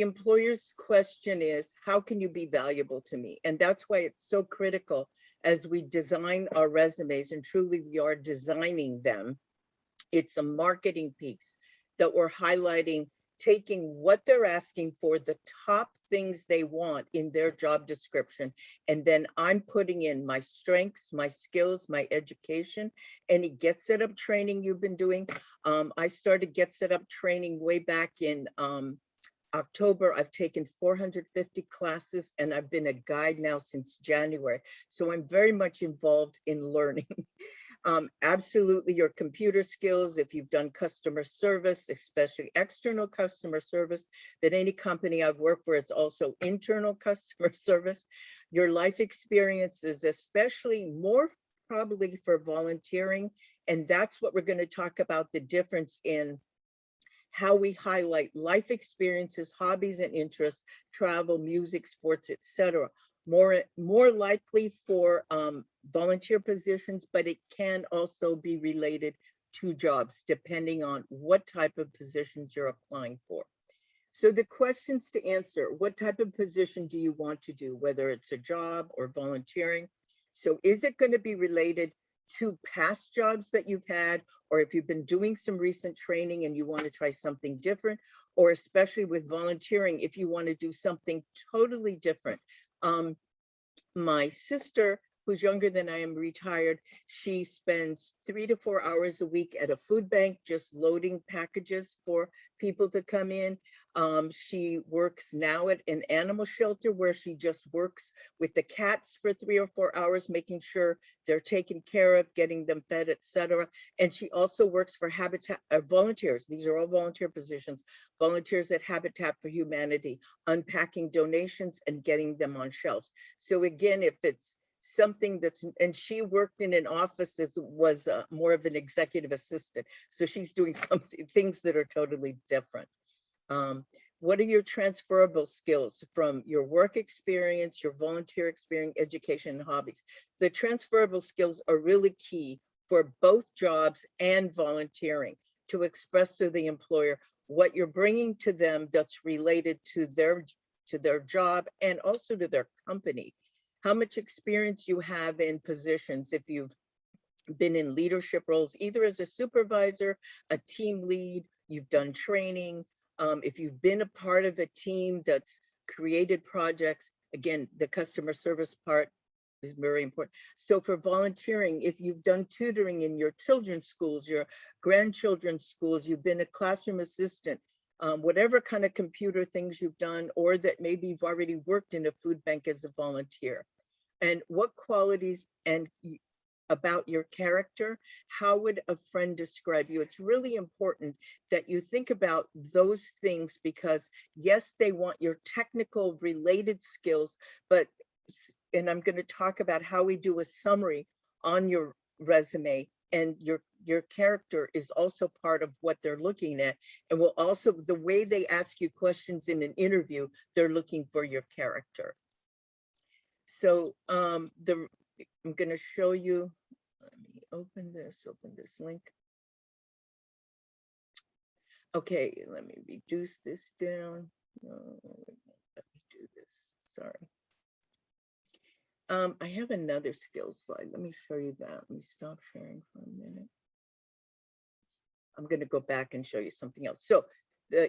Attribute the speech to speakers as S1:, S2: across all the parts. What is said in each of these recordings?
S1: The employer's question is, how can you be valuable to me? And that's why it's so critical as we design our resumes, and truly we are designing them. It's a marketing piece that we're highlighting, taking what they're asking for, the top things they want in their job description, and then I'm putting in my strengths, my skills, my education, any GetSetUp training you've been doing. I started GetSetUp training way back in October. I've taken 450 classes and I've been a guide now since January. So I'm very much involved in learning. Absolutely your computer skills, if you've done customer service, especially external customer service, that any company I've worked for, it's also internal customer service. Your life experiences, especially more probably for volunteering. And that's what we're going to talk about, the difference in how we highlight life experiences, hobbies and interests, travel, music, sports, etc. More likely for volunteer positions, but it can also be related to jobs depending on what type of positions you're applying for. So the questions to answer: what type of position do you want to do, whether it's a job or volunteering? So is it going to be related to past jobs that you've had, or if you've been doing some recent training and you want to try something different, or especially with volunteering, if you want to do something totally different. My sister, who's younger than I am, retired, she spends 3 to 4 hours a week at a food bank, just loading packages for people to come in. She works now at an animal shelter where she just works with the cats for 3 or 4 hours, making sure they're taken care of, getting them fed, etc. And she also works for Habitat volunteers. These are all volunteer positions. Volunteers at Habitat for Humanity, unpacking donations and getting them on shelves. So again, if it's something that's, and she worked in an office that was more of an executive assistant. So she's doing something, things that are totally different. What are your transferable skills from your work experience, your volunteer experience, education, and hobbies? The transferable skills are really key for both jobs and volunteering, to express to the employer what you're bringing to them that's related to their job and also to their company. How much experience you have in positions, if you've been in leadership roles, either as a supervisor, a team lead, you've done training, if you've been a part of a team that's created projects. Again, the customer service part is very important. So for volunteering, if you've done tutoring in your children's schools, your grandchildren's schools, you've been a classroom assistant, whatever kind of computer things you've done, or that maybe you've already worked in a food bank as a volunteer. And what qualities and about your character, how would a friend describe you? It's really important that you think about those things, because yes, they want your technical related skills, but, and I'm going to talk about how we do a summary on your resume, and your character is also part of what they're looking at. And will also, the way they ask you questions in an interview, they're looking for your character. So I'm going to show you, let me open this link. Okay, let me reduce this down. Let me do this, sorry. I have another skills slide. Let me show you that. Let me stop sharing for a minute. I'm going to go back and show you something else. So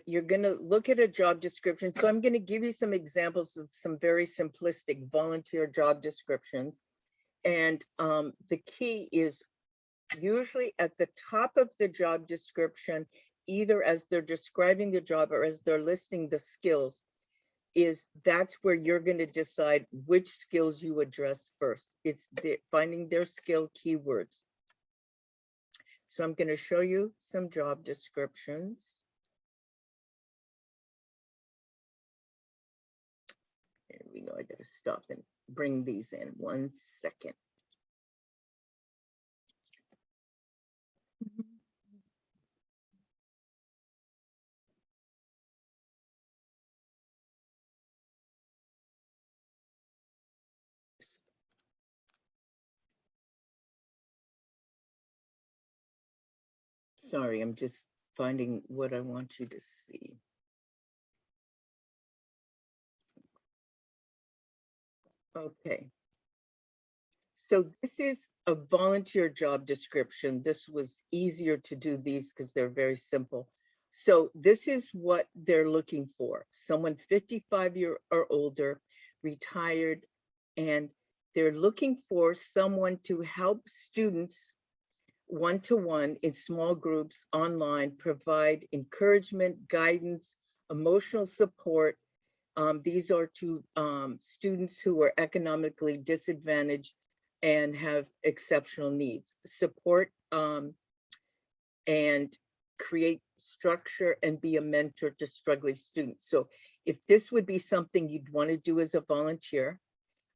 S1: you're going to look at a job description. So I'm going to give you some examples of some very simplistic volunteer job descriptions. And the key is usually at the top of the job description, either as they're describing the job or as they're listing the skills, that's where you're going to decide which skills you address first. It's finding their skill keywords. So I'm going to show you some job descriptions. Here we go. I got to stop and bring these in 1 second. Sorry, I'm just finding what I want you to see. Okay. So this is a volunteer job description. This was easier to do these because they're very simple. So this is what they're looking for. Someone 55 year or older, retired, and they're looking for someone to help students one-to-one in small groups online, provide encouragement, guidance, emotional support. These are to students who are economically disadvantaged and have exceptional needs. Support and create structure and be a mentor to struggling students. So if this would be something you'd want to do as a volunteer,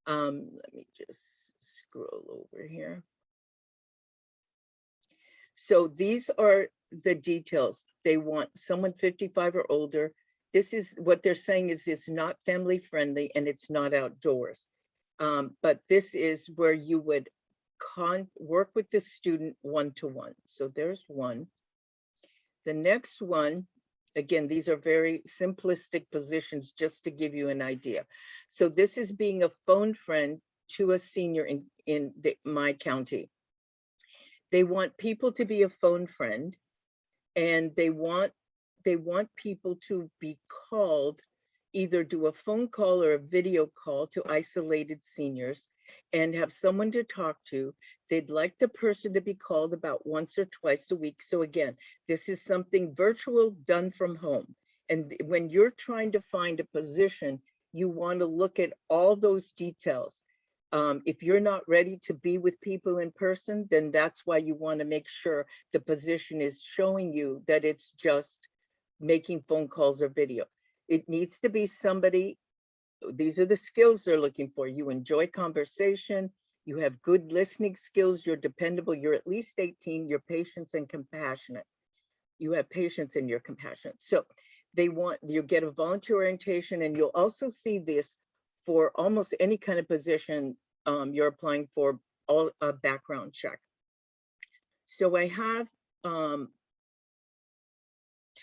S1: let me just scroll over here. So these are the details. They want someone 55 or older. This is what they're saying is it's not family friendly and it's not outdoors. But this is where you would work with the student one-to-one. So there's one. The next one, again, these are very simplistic positions just to give you an idea. So this is being a phone friend to a senior in my county. They want people to be a phone friend, and they want people to be called, either do a phone call or a video call to isolated seniors and have someone to talk to. They'd like the person to be called about once or twice a week. So again, this is something virtual done from home. And when you're trying to find a position, you want to look at all those details. If you're not ready to be with people in person, then that's why you want to make sure the position is showing you that it's just making phone calls or video. It needs to be somebody, these are the skills they're looking for. You enjoy conversation, you have good listening skills, you're dependable, you're at least 18, you're patient and compassionate. You have patience and you're compassionate. So they want, you get a volunteer orientation, and you'll also see this for almost any kind of position you're applying for, all a background check. So I have to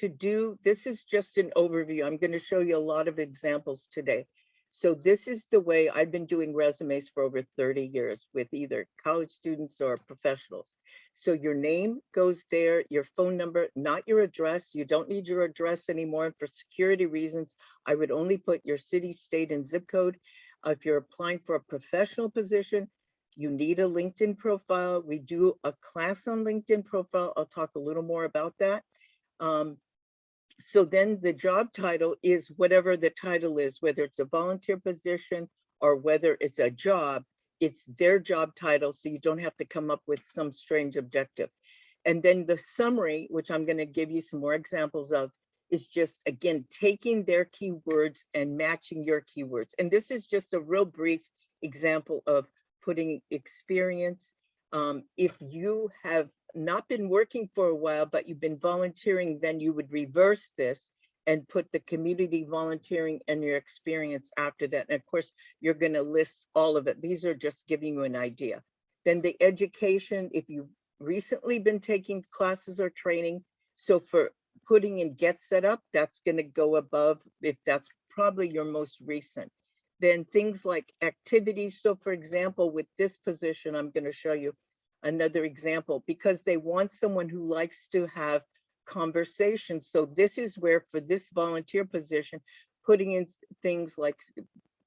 S1: do, this is just an overview. I'm going to show you a lot of examples today. So this is the way I've been doing resumes for over 30 years with either college students or professionals. So your name goes there, your phone number, not your address. You don't need your address anymore for security reasons. I would only put your city, state, and zip code. If you're applying for a professional position, you need a LinkedIn profile. We do a class on LinkedIn profile. I'll talk a little more about that. So then the job title is whatever the title is, whether it's a volunteer position or whether it's a job, it's their job title, so you don't have to come up with some strange objective. And then the summary, which I'm going to give you some more examples of, is just, again, taking their keywords and matching your keywords. And this is just a real brief example of putting experience. If you have not been working for a while, but you've been volunteering, then you would reverse this and put the community volunteering and your experience after that. And of course, you're going to list all of it. These are just giving you an idea. Then the education, if you've recently been taking classes or training. So for putting in GetSetUp, that's going to go above if that's probably your most recent. Then things like activities. So for example, with this position, I'm going to show you another example, because they want someone who likes to have conversations. So this is where, for this volunteer position, putting in things like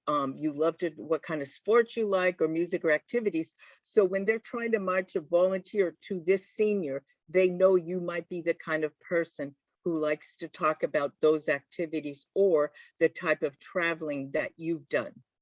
S1: you love to, what kind of sports you like, or music or activities. So when they're trying to match a volunteer to this senior, they know you might be the kind of person who likes to talk about those activities or the type of traveling that you've done.